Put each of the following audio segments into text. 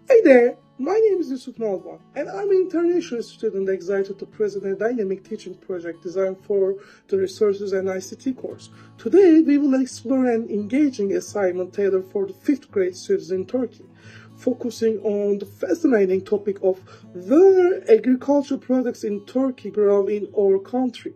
Hey there, my name is Yusuf NALBANT, and I'm an international student excited to present a dynamic teaching project designed for the Resources and ICT course. Today, we will explore an engaging assignment tailored for the 5th grade students in Turkey, focusing on the fascinating topic of where agricultural products in Turkey grow in our country.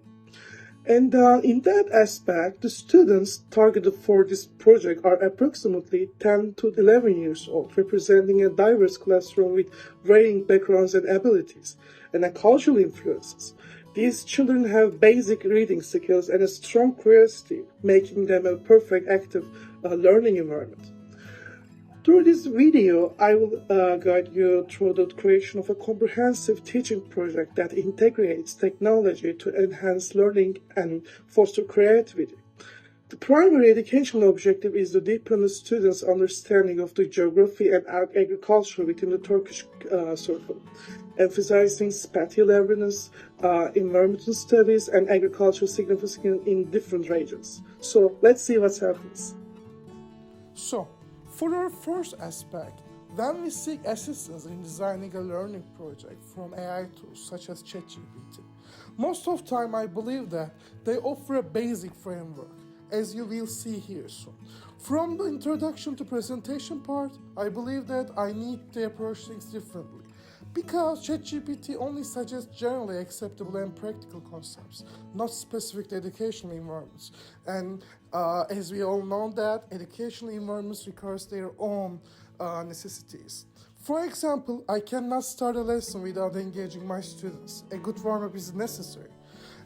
And in that aspect, the students targeted for this project are approximately 10 to 11 years old, representing a diverse classroom with varying backgrounds and abilities and cultural influences. These children have basic reading skills and a strong curiosity, making them a perfect active learning environment. Through this video, I will guide you through the creation of a comprehensive teaching project that integrates technology to enhance learning and foster creativity. The primary educational objective is to deepen the students' understanding of the geography and agriculture within the Turkish circle, emphasizing spatial awareness, environmental studies, and agricultural significance in different regions. So let's see what happens. So, for our first aspect, when we seek assistance in designing a learning project from AI tools such as ChatGPT, most of the time I believe that they offer a basic framework, as you will see here soon. From the introduction to presentation part, I believe that I need to approach things differently. Because ChatGPT only suggests generally acceptable and practical concepts, not specific to educational environments. And as we all know that educational environments requires their own necessities. For example, I cannot start a lesson without engaging my students. A good warm-up is necessary.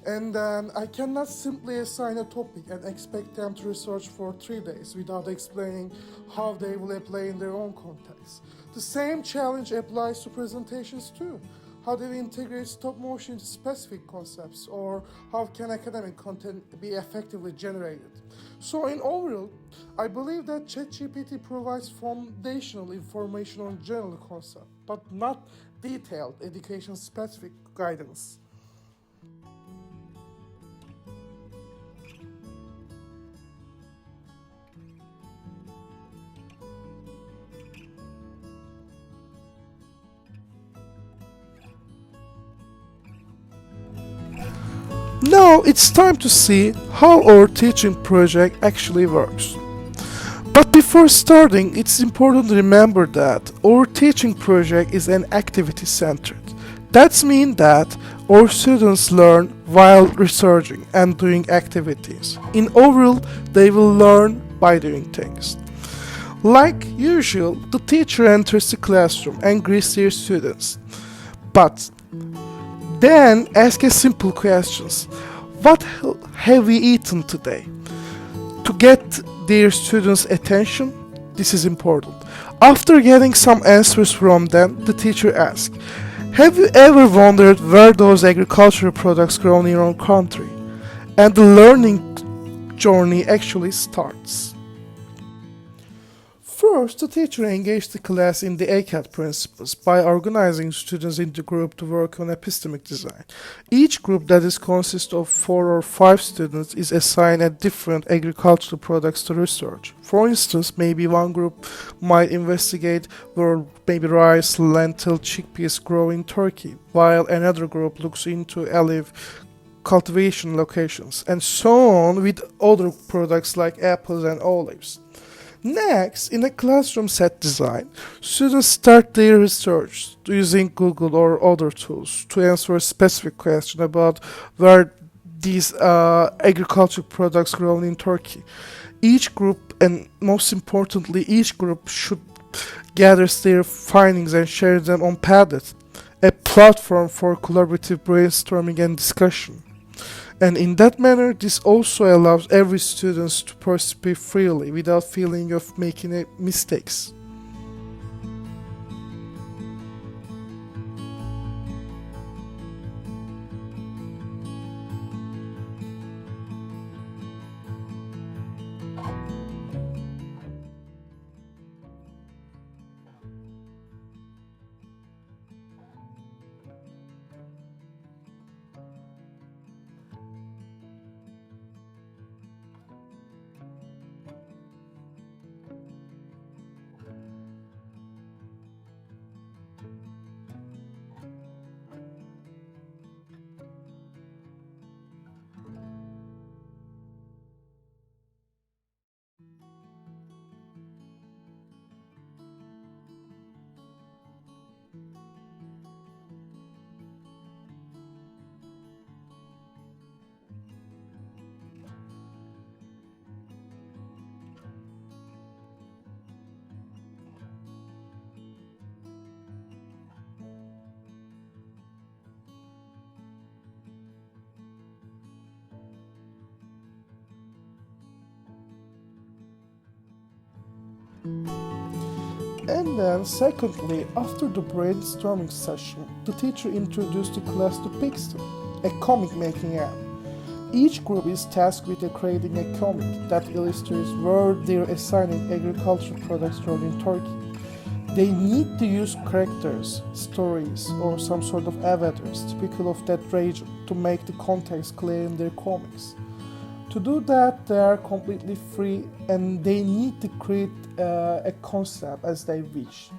And then I cannot simply assign a topic and expect them to research for 3 days without explaining how they will apply in their own context. The same challenge applies to presentations too. How do we integrate stop motion into specific concepts, or how can academic content be effectively generated? So in overall, I believe that ChatGPT provides foundational information on general concepts, but not detailed education-specific guidance. Now it's time to see how our teaching project actually works. But before starting, it's important to remember that our teaching project is an activity centered. That means that our students learn while researching and doing activities. In overall, they will learn by doing things. Like usual, the teacher enters the classroom and greets their students. But then ask a simple questions. What have we eaten today? To get their students' attention, this is important. After getting some answers from them, the teacher asks, have you ever wondered where those agricultural products grow in your own country? And the learning journey actually starts. First, the teacher engaged the class in the ACAT principles by organizing students into groups to work on epistemic design. Each group that is consists of 4 or 5 students is assigned a different agricultural products to research. For instance, maybe one group might investigate where maybe rice, lentil, chickpeas grow in Turkey, while another group looks into olive cultivation locations, and so on with other products like apples and olives. Next, in a classroom set design, students start their research using Google or other tools to answer a specific question about where these agricultural products grown in Turkey. Each group, and most importantly, each group should gather their findings and share them on Padlet, a platform for collaborative brainstorming and discussion. And in that manner, this also allows every student to participate freely without feeling of making mistakes. And then, secondly, after the brainstorming session, the teacher introduced the class to Pixton, a comic making app. Each group is tasked with creating a comic that illustrates where they're assigning agricultural products grown in Turkey. They need to use characters, stories, or some sort of avatars typical of that region to make the context clear in their comics. To do that, they are completely free and they need to create a concept as they wish.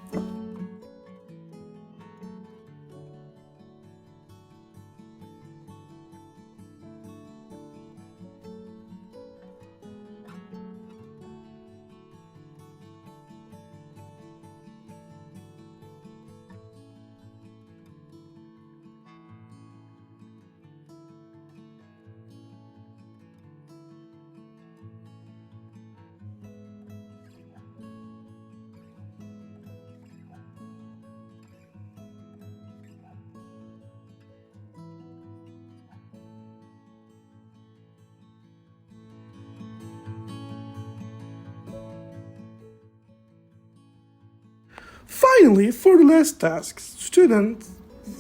Finally, for the last task, students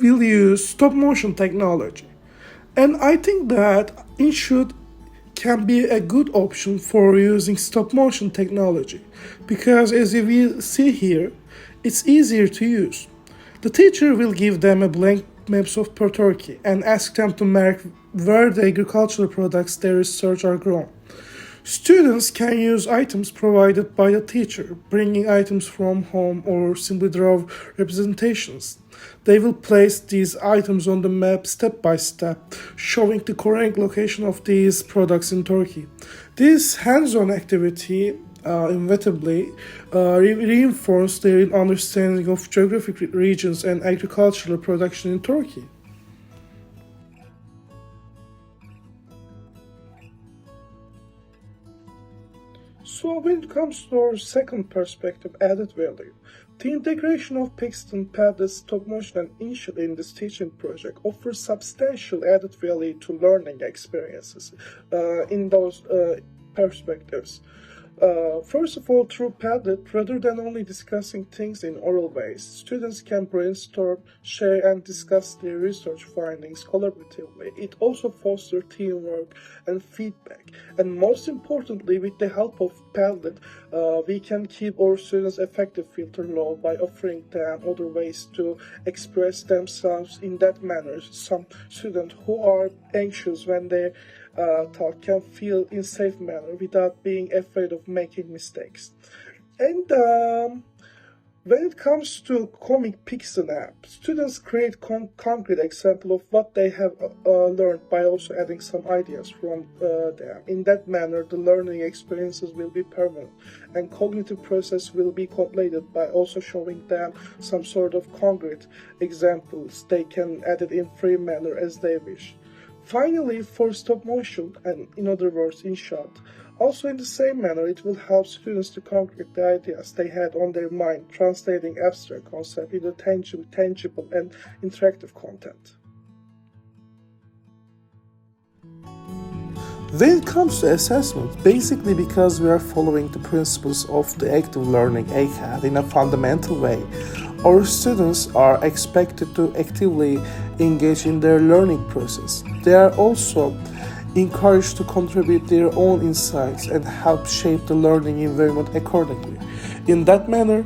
will use stop motion technology. And I think that InShoot can be a good option for using stop motion technology because as you will see here, it's easier to use. The teacher will give them a blank maps of Turkey and ask them to mark where the agricultural products they research are grown. Students can use items provided by the teacher, bringing items from home or simply draw representations. They will place these items on the map step by step, showing the correct location of these products in Turkey. This hands-on activity inevitably reinforces their understanding of geographic regions and agricultural production in Turkey. So when it comes to our second perspective, added value, the integration of Pixton, Padlet, stop motion, and InShot in this teaching project offers substantial added value to learning experiences in those perspectives. First of all, through Padlet, rather than only discussing things in oral ways, students can brainstorm, share, and discuss their research findings collaboratively. It also fosters teamwork and feedback. And most importantly, with the help of Padlet, we can keep our students' effective filter low by offering them other ways to express themselves in that manner. Some students who are anxious when they talk can feel in safe manner without being afraid of making mistakes. And when it comes to comic Pixel app, students create concrete example of what they have learned by also adding some ideas from them. In that manner, the learning experiences will be permanent and cognitive process will be completed by also showing them some sort of concrete examples. They can add it in free manner as they wish. Finally, for stop motion, and in other words, InShot, also in the same manner, it will help students to concrete the ideas they had on their mind, translating abstract concepts into tangible and interactive content. When it comes to assessment, basically because we are following the principles of the active learning ACAD in a fundamental way, our students are expected to actively engage in their learning process. They are also encouraged to contribute their own insights and help shape the learning environment accordingly. In that manner,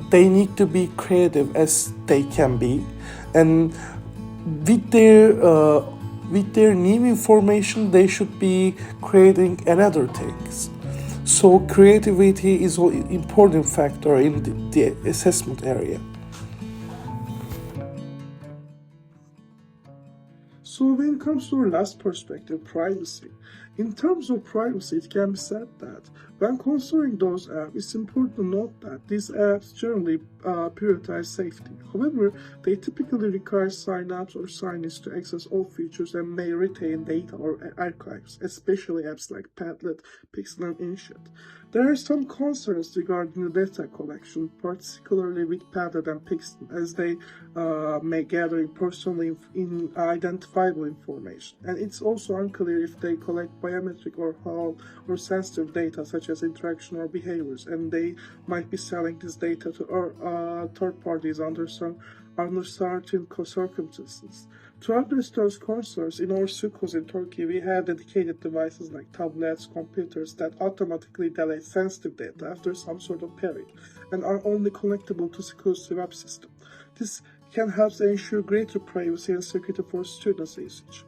they need to be creative as they can be, and with their new information, they should be creating another things. So creativity is an important factor in the assessment area. So when it comes to our last perspective, privacy. In terms of privacy, it can be said that when considering those apps, it's important to note that these apps generally prioritize safety. However, they typically require sign-ups or sign-ins to access all features and may retain data or archives, especially apps like Padlet, Pixel, and InShot. There are some concerns regarding the data collection, particularly with Padlet and Pixel, as they may gather personally identifiable information. And it's also unclear if they collect biometric or HAL or sensitive data such such as interaction or behaviors, and they might be selling this data to third parties under certain circumstances. To address those concerns, in our schools in Turkey, we have dedicated devices like tablets, computers that automatically delete sensitive data after some sort of period and are only connectable to school's web system. This can help ensure greater privacy and security for students' usage.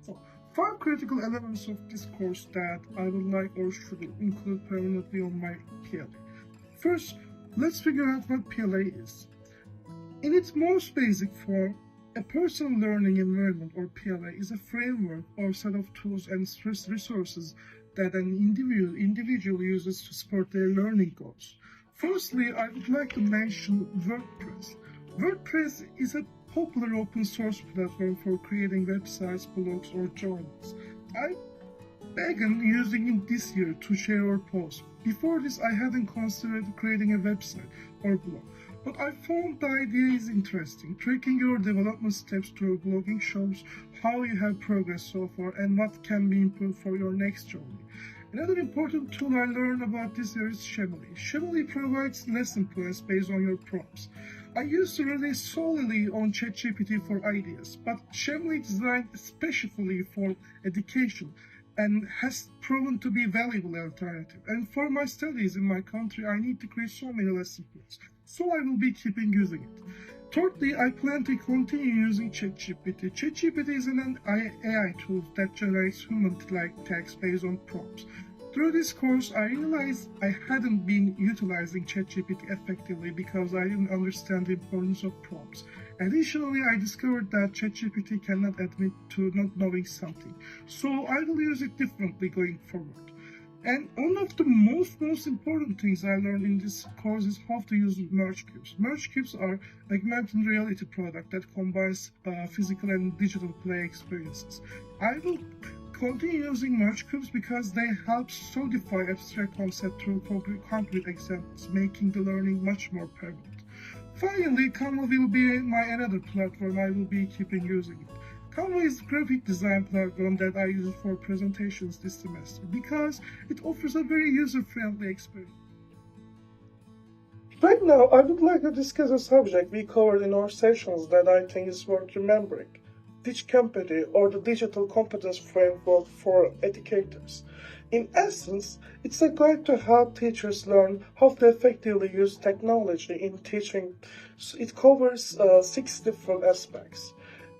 So, 5 critical elements of this course that I would like or should include permanently on my PLA. First, let's figure out what PLA is. In its most basic form, a personal learning environment, or PLA, is a framework or set of tools and resources that an individual uses to support their learning goals. Firstly, I would like to mention WordPress. WordPress is a popular open source platform for creating websites, blogs, or journals. I began using it this year to share or post. Before this, I hadn't considered creating a website or blog, but I found the idea is interesting. Tracking your development steps through blogging shows how you have progressed so far and what can be improved for your next journey. Another important tool I learned about this year is Shemly. Shemly provides lesson plans based on your prompts. I used to rely solely on ChatGPT for ideas, but Shemly is designed especially for education and has proven to be a valuable alternative. And for my studies in my country, I need to create so many lesson plans, so I will be keeping using it. Thirdly, I plan to continue using ChatGPT. ChatGPT is an AI tool that generates human-like text based on prompts. Through this course, I realized I hadn't been utilizing ChatGPT effectively because I didn't understand the importance of prompts. Additionally, I discovered that ChatGPT cannot admit to not knowing something, so I will use it differently going forward. And one of the most important things I learned in this course is how to use merge cubes. Merge cubes are augmented reality product that combines physical and digital play experiences. I will continue using merge cubes because they help solidify abstract concepts through concrete examples, making the learning much more permanent. Finally, Canva will be another platform I will be keeping using it. Canva is a graphic design platform that I use for presentations this semester because it offers a very user-friendly experience. Right now, I would like to discuss a subject we covered in our sessions that I think is worth remembering: DigiCompetence, or the Digital Competence Framework for Educators. In essence, it's a guide to help teachers learn how to effectively use technology in teaching. It covers 6 different aspects.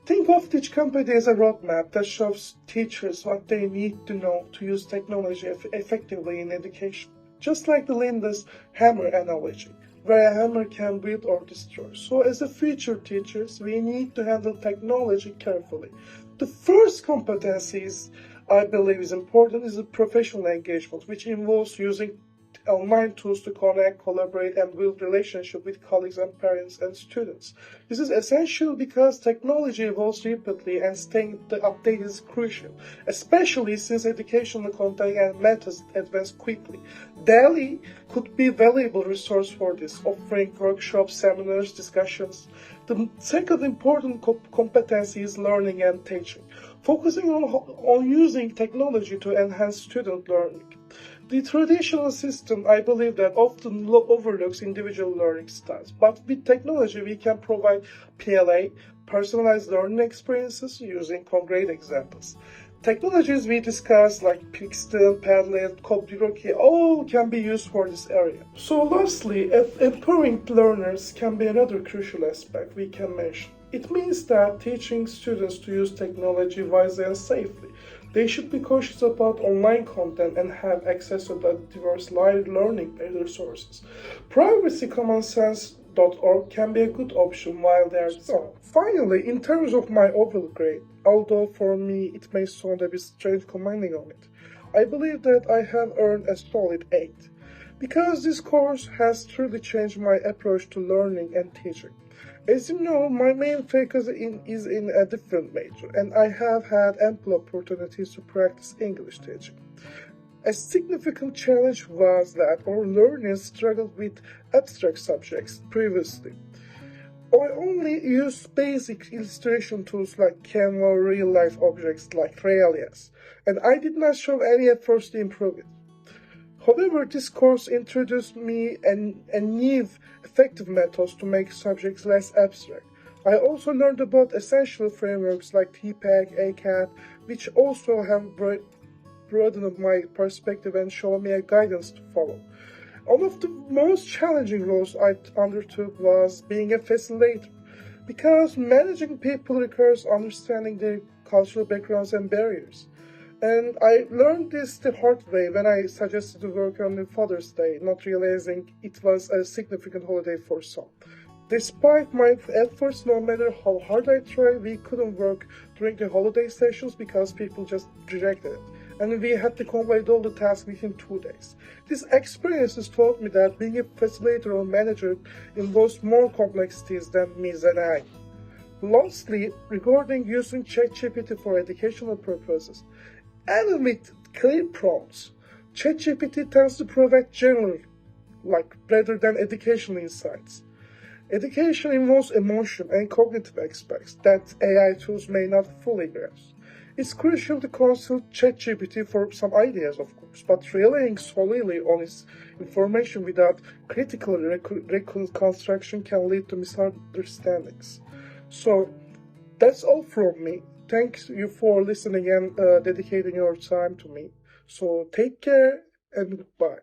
Think of DigiCompetence as a roadmap that shows teachers what they need to know to use technology effectively in education. Just like the Linda's hammer analogy, where a hammer can build or destroy. So as a future teachers, we need to handle technology carefully. The first competencies I believe is important is the professional engagement, which involves using online tools to connect, collaborate, and build relationships with colleagues and parents and students. This is essential because technology evolves rapidly and staying updated is crucial, especially since educational content and methods advance quickly. Daily could be a valuable resource for this, offering workshops, seminars, discussions. The second important competency is learning and teaching, focusing on using technology to enhance student learning. The traditional system, I believe, that often overlooks individual learning styles, but with technology we can provide PLA, personalized learning experiences, using concrete examples. Technologies we discussed like Pixel, Padlet, Codebroki, all can be used for this area. So lastly, empowering learners can be another crucial aspect we can mention. It means that teaching students to use technology wisely and safely. They should be cautious about online content and have access to the diverse learning resources. PrivacyCommonSense.org can be a good option while they are so. Finally, in terms of my overall grade, although for me it may sound a bit strange commenting on it, I believe that I have earned a solid 8. Because this course has truly changed my approach to learning and teaching. As you know, my main focus is in a different major, and I have had ample opportunities to practice English teaching. A significant challenge was that our learners struggled with abstract subjects previously. I only used basic illustration tools like Canva or real-life objects like Realias, and I did not show any efforts to improve it. However, this course introduced me a new effective methods to make subjects less abstract. I also learned about essential frameworks like TPAC, ACAT, which also have broadened my perspective and shown me a guidance to follow. One of the most challenging roles I undertook was being a facilitator, because managing people requires understanding their cultural backgrounds and barriers. And I learned this the hard way when I suggested to work on the Father's Day, not realizing it was a significant holiday for some. Despite my efforts, no matter how hard I tried, we couldn't work during the holiday sessions because people just rejected it. And we had to complete all the tasks within 2 days. These experiences taught me that being a facilitator or manager involves more complexities than me and I. Lastly, regarding using ChatGPT for educational purposes, even with clear prompts, ChatGPT tends to provide general, rather than educational insights. Education involves emotion and cognitive aspects that AI tools may not fully grasp. It's crucial to consult ChatGPT for some ideas, of course, but relying solely on its information without critical reconstruction can lead to misunderstandings. So, that's all from me. Thanks you for listening and dedicating your time to me. So take care and goodbye.